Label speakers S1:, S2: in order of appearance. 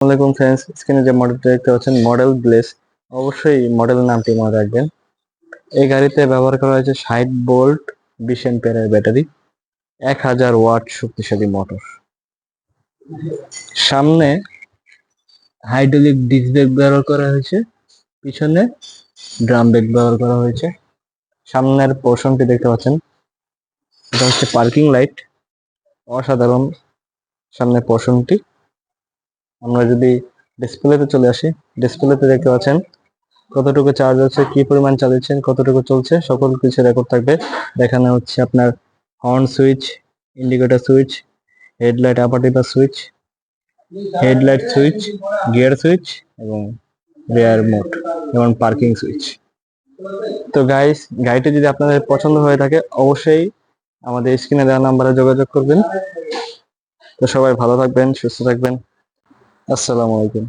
S1: আসসালামাইকুম ফ্রেন্ডস, স্ক্রিনে যে মডেলটা দেখতে পাচ্ছেন মডেল ব্লেস। অবশ্যই মডেল নামটি মনে রাখবেন। এই গাড়িতে ব্যবহার করা হয়েছে 60 ভোল্ট 20 অ্যাম্পিয়ারের ব্যাটারি, 1000 ওয়াট শক্তিশালী মোটর। সামনে হাইড্রোলিক ডিস্ক ব্রেক ব্যবহার করা হয়েছে, পিছনে ড্রাম ব্রেক ব্যবহার করা হয়েছে। সামনের পোর্শনটি দেখতে পাচ্ছেন, এটা হচ্ছে পার্কিং লাইট। অসাধারণ সামনের পোর্শনটি। আমরা যদি ডিসপ্লেতে চলে আসি, ডিসপ্লেতে দেখতে পাচ্ছেন কতটুকু চার্জ আছে, কি পরিমাণ চালিয়েছেন, কতটুকু চলছে, সকল কিছু রেকর্ড থাকবে। দেখানো হচ্ছে আপনার horn switch, indicator switch, headlight আপার ডিপার switch, headlight switch, gear switch এবং রেয়ার মোড এবং পার্কিং সুইচ। তো গাইস, গাড়িটি যদি আপনাদের পছন্দ হয়ে থাকে অবশ্যই আমাদের স্ক্রিনে দেওয়া নাম্বারে যোগাযোগ করবেন। তো সবাই ভালো থাকবেন, সুস্থ থাকবেন। আসসালামু আলাইকুম।